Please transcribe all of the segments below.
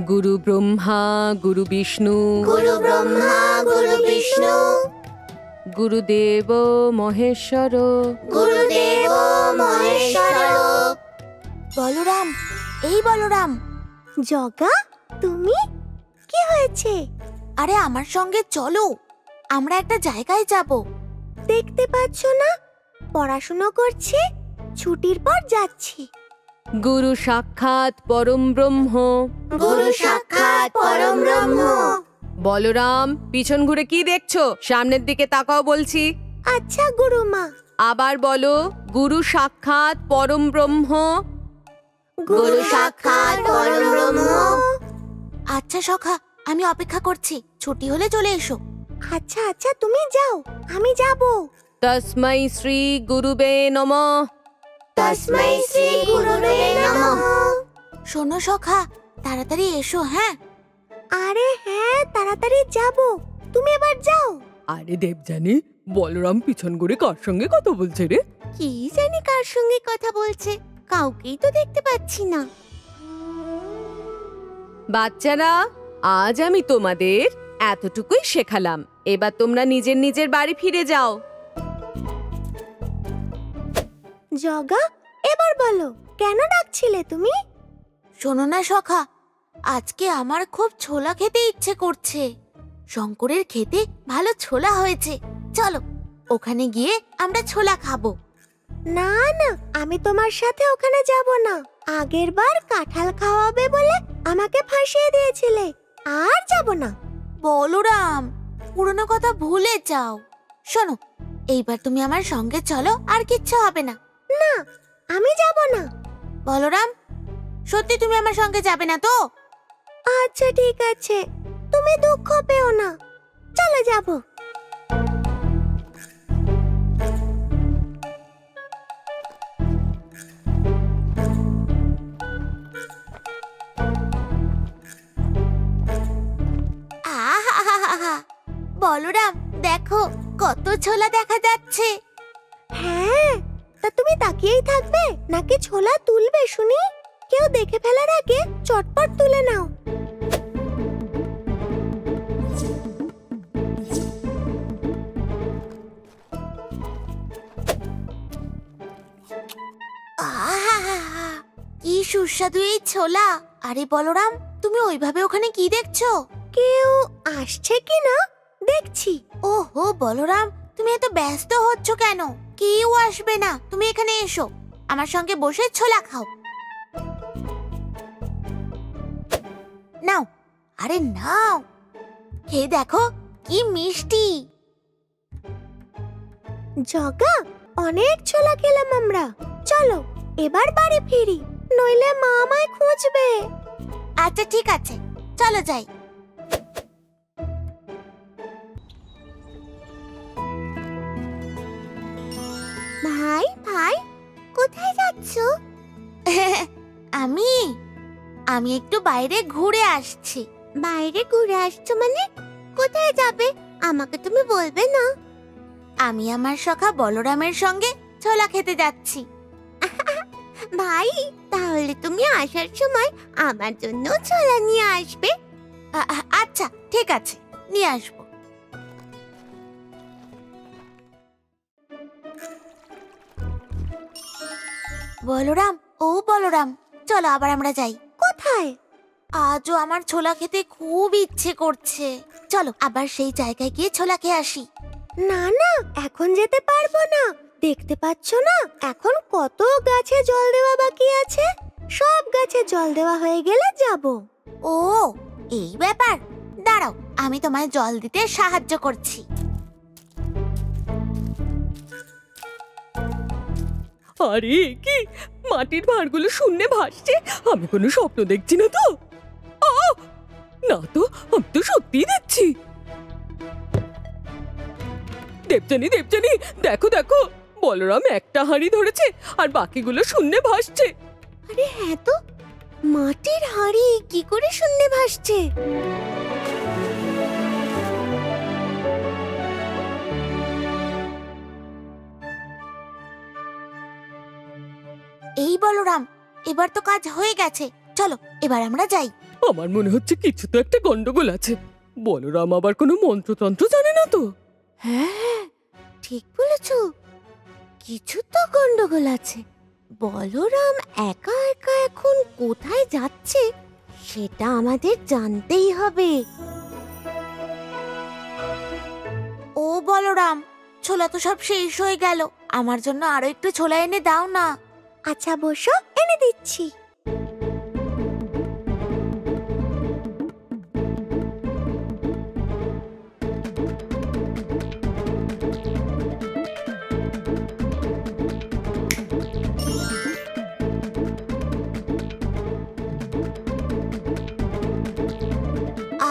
গুরু ব্রহ্মা গুরু বিষ্ণু গুরু ব্রহ্মা গুরু বিষ্ণু গুরুদেব মহেশ্বর গুরুদেব মহেশ্বর। বলরাম, এই বলরাম। জগা, তুমি? কি হয়েছে? আরে আমার সঙ্গে চলো, আমরা একটা জায়গায় যাব। দেখতে পাচ্ছ না পড়াশুনো করছি, ছুটির পর যাচ্ছি। গুরু সাক্ষাৎ পরম ব্রহ্ম। গুরু সাক্ষাৎ পরম ব্রহ্ম। বলরাম, পিছন ঘুরে কি দেখছো? সামনের দিকে তাকাও বলছি। আচ্ছা গুরুমা। আবার বলো, গুরু সাক্ষাৎ পরম ব্রহ্ম। গুরু সাক্ষাৎ পরম ব্রহ্ম। আচ্ছা সখা, আমি অপেক্ষা করছি, ছুটি হলে চলে এসো। আচ্ছা আচ্ছা, তুমি যাও, আমি যাব। তস্मै শ্রী গুরুবে নমঃ। তস্मै শ্রী গুরুবে নমঃ। শোনো সখা, তাড়াতাড়ি এসো। হ্যাঁ আরে হ্যাঁ, তাড়াতাড়ি যাব, তুমি এবার যাও। আরে দেবজানি, বলরাম পিছন ঘুরে কার সঙ্গে কথা বলছে রে? কি জানি কার সঙ্গে কথা বলছে, কাউকেই তো দেখতে পাচ্ছি না। বাচ্চারা, আজ আমি তোমাদের এতটুকুই শেখালাম। এবার তোমরা নিজের নিজের বাড়ি ফিরে যাও। জগা, এবার বলো, কেন ডাকছিলে তুমি? শোনো না সখা, আজকে আমার খুব ছোলা খেতে ইচ্ছে করছে। শঙ্করের খেতে ভালো ছোলা হয়েছে, চলো ওখানে গিয়ে আমরা ছোলা খাবো। না না, আমি তোমার সাথে ওখানে যাব না। আগের বার কাঁঠাল খাওয়াবে বলে আমাকে ফাঁসিয়ে দিয়েছিলে, আর যাব না। বলরাম, পুরনো কথা ভুলে যাও। শোনো, এইবার তুমি আমার সঙ্গে চলো, আর কিচ্ছু হবে না। না, আমি যাব না। বলরাম, সত্যি তুমি আমার সঙ্গে যাবে না তো? আচ্ছা ঠিক আছে, তুমি দুঃখ পেও না, চলো যাব। আহা, বলরাম দেখো, কত ছোলা দেখা যাচ্ছে। হ্যাঁ, তা তুমি তাকিয়েই থাকবে নাকি ছোলা তুলবে শুনি? কেউ দেখে ফেলার আগে চটপট তুলে নাও। আহা, কি সুস্বাদু এই ছোলা। আরে বলরাম, তুমি ওইভাবে ওখানে কি দেখছো? কেউ আসছে কি না দেখছি। ওহো বলরাম, তুমি এত ব্যস্ত হচ্ছ কেন? কেউ আসবে না, তুমি এখানে এসো, আমার সঙ্গে বসে ছোলা খাও। নাও, আরে নাও, খেয়ে দেখো কি মিষ্টি। জগা, অনেক ছোলা খেলাম আমরা, চলো এবার বাড়ি ফিরি, নইলে মা আমায় খুঁজবে। আচ্ছা ঠিক আছে, চলো যাই। ভাই ভাই, কোথায় যাচ্ছ? আমি আমি একটু বাইরে ঘুরে আসছি। বাইরে ঘুরে আসছো মানে? কোথায় যাবে আমাকে তুমি বলবে না? আমি আমার সখা বলরামের সঙ্গে ছোলা খেতে যাচ্ছি। ভাই, তাহলে তুমি আসার সময় আমার জন্য ছোলা নিয়ে আসবে। আচ্ছা ঠিক আছে, নিয়ে আসবো। বলরাম, ও বলরাম, চলো আবার আমরা যাই। কোথায়? আজও আমার ছোলা খেতে খুব ইচ্ছে করছে, চলো আবার সেই জায়গায় গিয়ে ছোলা খেয়ে আসি। না না, এখন যেতে পারবো না। দেখতে পাচ্ছ না এখন কত গাছে জল দেওয়া বাকি আছে? সব গাছে জল দেওয়া হয়ে গেলে যাব। ও, এই ব্যাপার, দাঁড়াও আমি তোমায় জল দিতে সাহায্য করছি। আরে কি, মাটির ভাঁড়গুলো শূন্যে ভাসছে। আমি কোনো স্বপ্ন দেখছি না তো? না তো, আমি তো সত্যিই দেখছি। দেবজানি দেবজানি, দেখো দেখো, বলরাম একটা হাঁড়ি ধরেছে আর বাকিগুলো শূন্যে ভাসছে। আরে হ্যাঁ তো, মাটির হাঁড়ি কি করে শূন্যে ভাসছে? এই বলরাম, এবার তো কাজ হয়ে গেছে, চলো এবার আমরা যাই। আমার মনে হচ্ছে কিছু তো একটা গন্ডগোল আছে। বলরাম আবার কোনো মন্ত্রতন্ত্র জানে না তো? হ্যাঁ, ঠিক বলেছ, কিছু তো গন্ডগোল আছে। বলরাম একা একা এখন কোথায় যাচ্ছে সেটা আমাদের জানতেই হবে। ও বলরাম, ছোলা তো সব শেষ হয়ে গেল, আমার জন্য আরো একটু ছোলা এনে দাও না। আচ্ছা বসো, এনে দিচ্ছি।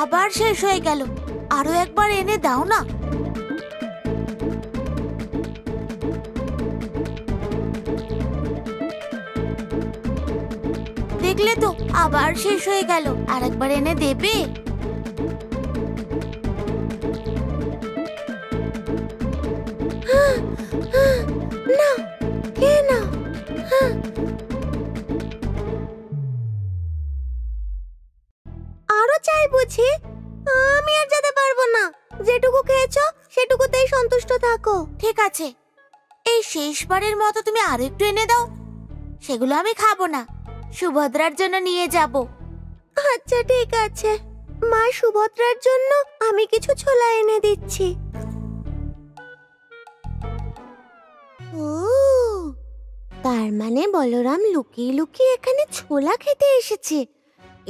আবার শেষ হয়ে গেল, আরো একবার এনে দাও না। দেখলে তো, আবার শেষ হয়ে গেল, আর একবার এনে দেবে? না, কে না? আরো চাই বুঝি? আমি আর যেতে পারবো না। যেটুকু খেয়েছো সেটুকুতেই সন্তুষ্ট থাকো। ঠিক আছে, এই শেষবারের মতো তুমি আরো একটু এনে দাও। সেগুলো আমি খাবো না, সুভদ্রার জন্য নিয়ে যাব। আচ্ছা ঠিক আছে, মা সুভদ্রার জন্য আমি কিছু ছোলা এনে দিচ্ছি। ও, তার মানে বলরাম লুকিয়ে লুকিয়ে এখানে ছোলা খেতে এসেছে।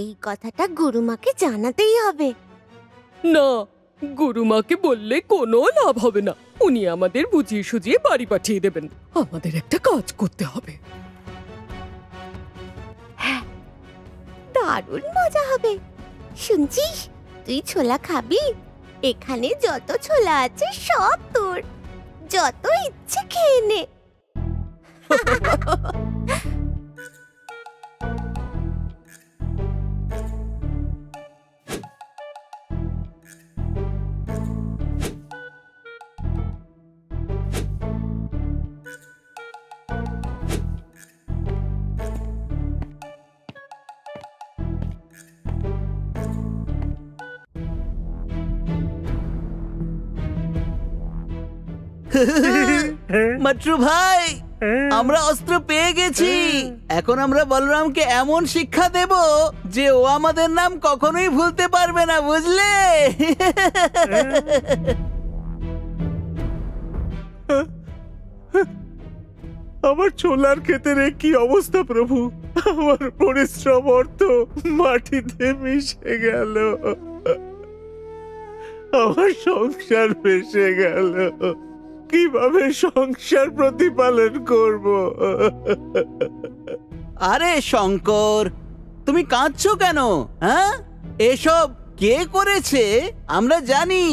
এই কথাটা গুরুমাকে জানাতেই হবে। না, গুরুমাকে বললে কোনো লাভ হবে না। উনি আমাদের বুঝিয়ে সুজিয়ে বাড়ি পাঠিয়ে দেবেন। আমাদের একটা কাজ করতে হবে। দারুণ মজা হবে। শুনছিস, তুই ছোলা খাবি? এখানে যত ছোলা আছে সব তোর, যত ইচ্ছে খেয়ে নে। মাট্টু ভাই, আমরা অস্ত্র পেয়ে গেছি। এখন আমরা বলরামকে এমন শিক্ষা দেব যে ও আমাদের নাম কখনোই ভুলতে পারবে না, বুঝলে? আমার ছোলার ক্ষেতের কি অবস্থা প্রভু! আমার পরিশ্রম অর্থ মাটিতে মিশে গেল, আমার সংসার ভেসে গেল। কিভাবে সংসার প্রতিপালন করব? আরে শঙ্কর, তুমি কাঁদছো কেন? হ্যাঁ, এসব কে করেছে আমরা জানি।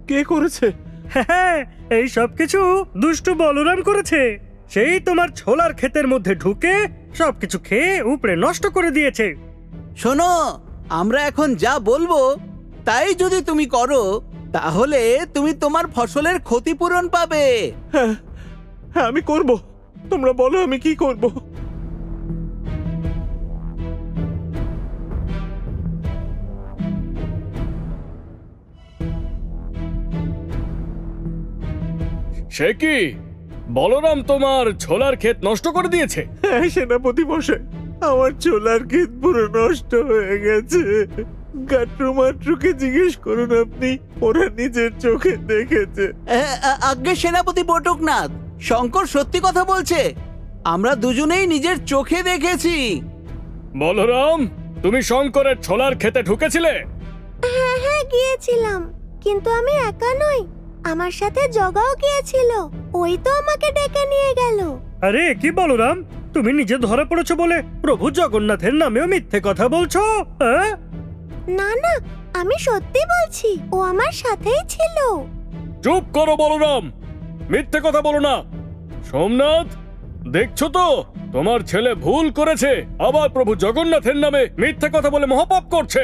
কে করেছে? হ্যাঁ, এই সব কিছু দুষ্টু বলরাম করেছে। সেই তোমার ছোলার ক্ষেতের মধ্যে ঢুকে সবকিছু খেয়ে উপরে নষ্ট করে দিয়েছে। শোনো, আমরা এখন যা বলবো তাই যদি তুমি করো তাহলে তুমি তোমার ফসলের ক্ষতিপূরণ পাবে। হ্যাঁ, আমি করব। তোমরা বলো আমি কি করব? সে কি, বলরাম তোমার ছোলার ক্ষেত নষ্ট করে দিয়েছে? হ্যাঁ সেনাপতি মশাই, আমার ছোলার ক্ষেত পুরো নষ্ট হয়ে গেছে। গাট্টু মাট্টুকে জিজ্ঞেস করুন আপনি, ওরা নিজের চোখে দেখেছে। আজ্ঞে সেনাপতি বটকনাথ, শঙ্কর সত্যি কথা বলছে। আমরা দুজনেই নিজের চোখে দেখেছি। বলরাম, তুমি শঙ্করের ছোলার ক্ষেতে ঢুকেছিলে? হ্যাঁ হ্যাঁ গিয়েছিলাম, কিন্তু আমি একা নই, আমার সাথে জগাও গিয়েছিল। ওই তো আমাকে ডেকে নিয়ে গেল। আরে কি বলরাম, তুমি নিজে ধরা পড়েছো বলে প্রভু জগন্নাথের নামেও মিথ্যে কথা বলছো? হ্যাঁ? না না, আমি সত্যি বলছি, ও আমার সাথেই ছিল। চুপ করো বলরাম, মিথ্যে কথা বলো না। সোমনাথ, দেখছো তো তোমার ছেলে ভুল করেছে, আবার প্রভু জগন্নাথের নামে মিথ্যে কথা বলে মহাপাপ করছে।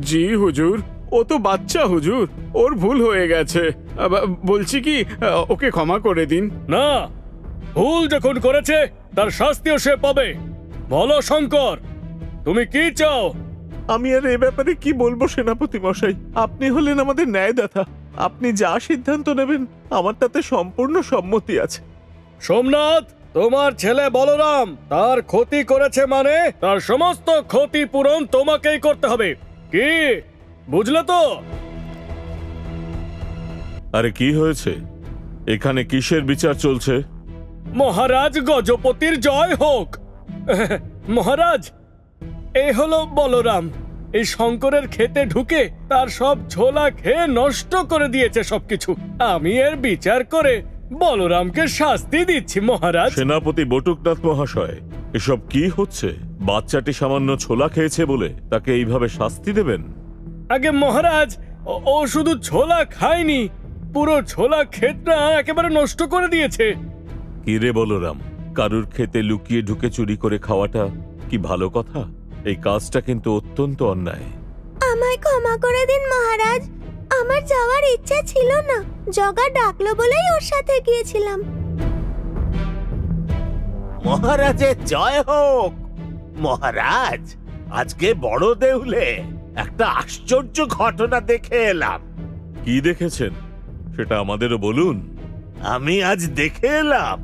জি হুজুর, ও তো বাচ্চা হুজুর, ওর ভুল হয়ে গেছে। বলছি কি, ওকে ক্ষমা করে দিন। না, ভুল যখন করেছে তার শাস্তিও সে পাবে। বলো শঙ্কর, তুমি কি চাও? আমি আর এ ব্যাপারে কি বলবো সেনাপতি মশাই, আপনি হলেন আমাদের ন্যায়দাতা। আপনি যা সিদ্ধান্ত নেবেন আমার তাতে সম্পূর্ণ সম্মতি আছে। সোমনাথ, তোমার ছেলে বলরাম তার ক্ষতি করেছে মানে তার সমস্ত ক্ষতিপূরণ তোমাকেই করতে হবে। কি বুঝলে তো? আরে কি হয়েছে? এখানে কিসের বিচার চলছে? মহারাজ গজপতির জয় হোক। মহারাজ, এই হলো বলরাম। এই শঙ্করের খেতে ঢুকে তার সব ছোলা খেয়ে নষ্ট করে দিয়েছে সবকিছু। আমি এর বিচার করে বলরামকে শাস্তি দিচ্ছি মহারাজ। সেনাপতি বটুকনাথ মহাশয়, এসব কি হচ্ছে? বাচ্চাটি সামান্য ছোলা খেয়েছে বলে তাকে এইভাবে শাস্তি দেবেন? আগে মহারাজ, ও শুধু ছোলা খায়নি, পুরো ছোলা ক্ষেতটা একেবারে নষ্ট করে দিয়েছে। কি রে বলরাম, কারুর খেতে লুকিয়ে ঢুকে চুরি করে খাওয়াটা কি ভালো কথা? এই কাজটা কিন্তু অত্যন্ত অন্যায়। আমায় ক্ষমা করে দিন মহারাজ, আমার যাওয়ার ইচ্ছা ছিল না। জগা ডাকলো বলেই ওর সাথে গিয়েছিলাম। মহারাজের জয় হোক। মহারাজ, আজকে বড় দেউলে একটা আশ্চর্য ঘটনা দেখে এলাম। কি দেখেছেন সেটা আমাদেরও বলুন। আমি আজ দেখে এলাম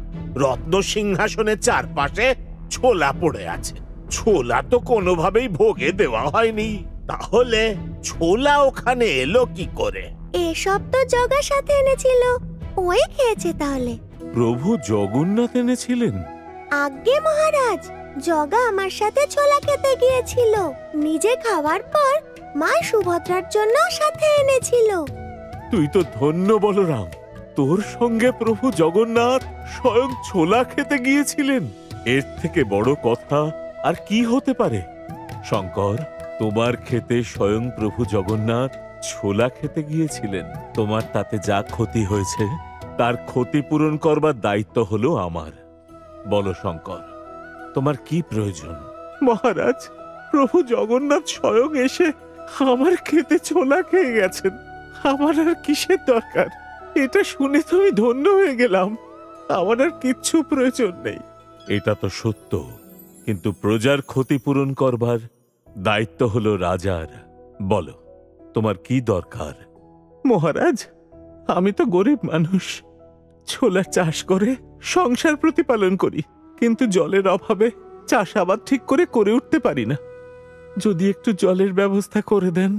রত্ন সিংহাসনের চারপাশে ছোলা পড়ে আছে। ছোলা তো কোনোভাবেই ভোগে দেওয়া হয়নি, তাহলে ছোলা ওখানে এলো কি করে? এসব তো জগা সাথে এনেছিল, ওই খেয়েছে তাহলে। প্রভু জগন্নাথ এনেছিলেন? আজ্ঞে মহারাজ, জগা আমার সাথে ছোলা খেতে গিয়েছিল। নিজে খাওয়ার পর মা সুভদ্রার জন্য সাথে এনেছিল। তুই তো ধন্য বলরাম, তোর সঙ্গে প্রভু জগন্নাথ স্বয়ং ছোলা খেতে গিয়েছিলেন। এর থেকে বড় কথা আর কি হতে পারে? শঙ্কর, তোমার খেতে স্বয়ং প্রভু জগন্নাথ ছোলা খেতে গিয়েছিলেন। তোমার তাতে যা ক্ষতি হয়েছে তার ক্ষতিপূরণ করবার দায়িত্ব হলো আমার। বলো শঙ্কর, তোমার কি প্রয়োজন? মহারাজ, প্রভু জগন্নাথ স্বয়ং এসে আমার খেতে ছোলা খেয়ে গেছেন। আমার আর কিসের দরকার? এটা শুনে তো আমি ধন্য হয়ে গেলাম। আমার আর কিচ্ছু প্রয়োজন নেই। এটা তো সত্য, কিন্তু প্রজার ক্ষতিপূরণ করবার দায়িত্ব হলো রাজার। বলো, তোমার কি দরকার? মহারাজ, আমি তো গরিব মানুষ, ছোলা চাষ করে সংসার প্রতিপালন করি, কিন্তু জলের অভাবে চাষাবাদ ঠিক করে উঠতে পারি না। যদি একটু জলের ব্যবস্থা করে দেন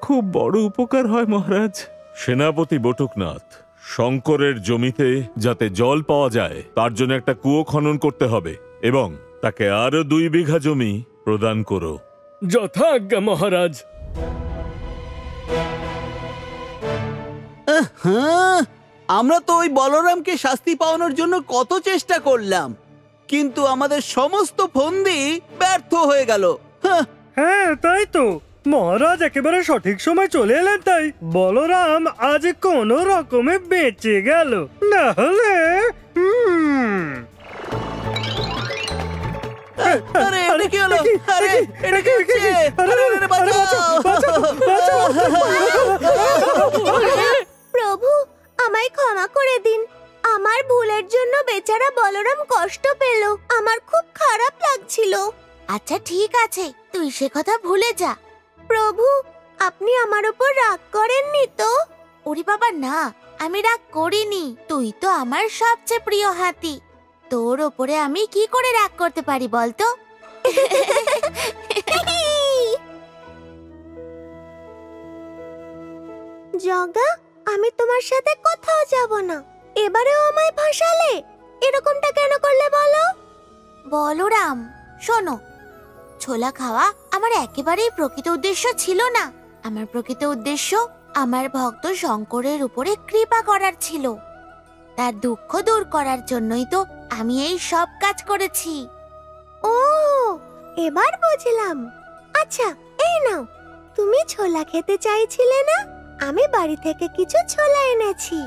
খুব বড় উপকার হয় মহারাজ। সেনাপতি বটুকনাথ, শঙ্করের জমিতে যাতে জল পাওয়া যায় তার জন্য একটা কুয়ো খনন করতে হবে এবং তাকে আরো 2 বিঘা জমি প্রদান করো। যথাজ্ঞা মহারাজ। হ্যাঁ, আমরা তো ওই বলরামকে শাস্তি পাওয়ানোর জন্য কত চেষ্টা করলাম, কিন্তু আমাদের সমস্ত ফন্দি ব্যর্থ হয়ে গেল। হ্যাঁ তাই তো, মহারাজ একেবারে সঠিক সময় চলে এলেন, তাই বলরাম আজ কোনো রকমে বেঁচে গেল, না হলে আরে এটা কি হলো? আরে এটা কি হচ্ছে? আরে বাঁচাও! প্রভু, আমায় ক্ষমা করে দিন। আমার ভুলের জন্য বেচারা বলরাম কষ্ট পেল। আমার খুব খারাপ লাগছিল। আচ্ছা ঠিক আছে, তুই সে কথা ভুলে যা। প্রভু, আপনি আমার উপর রাগ করেননি তো? ওরে বাবা না, আমি রাগ করিনি। তুই তো আমার সবচেয়ে প্রিয় হাতি, তোর ওপরে আমি কি করে রাগ করতে পারি বলতো? জগা, আমি তোমার সাথে কোথাও যাব না। এবারেও আমায় ফাঁসালে। এরকমটা কেন করলে বলো? বলরাম শোনো, ছোলা খাওয়া আমার একেবারেই প্রকৃত উদ্দেশ্য ছিল না। আমার প্রকৃত উদ্দেশ্য আমার ভক্ত শঙ্করের উপরে কৃপা করার ছিল। তার দুঃখ দূর করার জন্যই তো আমি এই সব কাজ করেছি। ও, এবার বুঝলাম। আচ্ছা, এই নাও, তুমি ছোলা খেতে চাইছিলে না? আমি বাড়ি থেকে কিছু ছোলা এনেছি।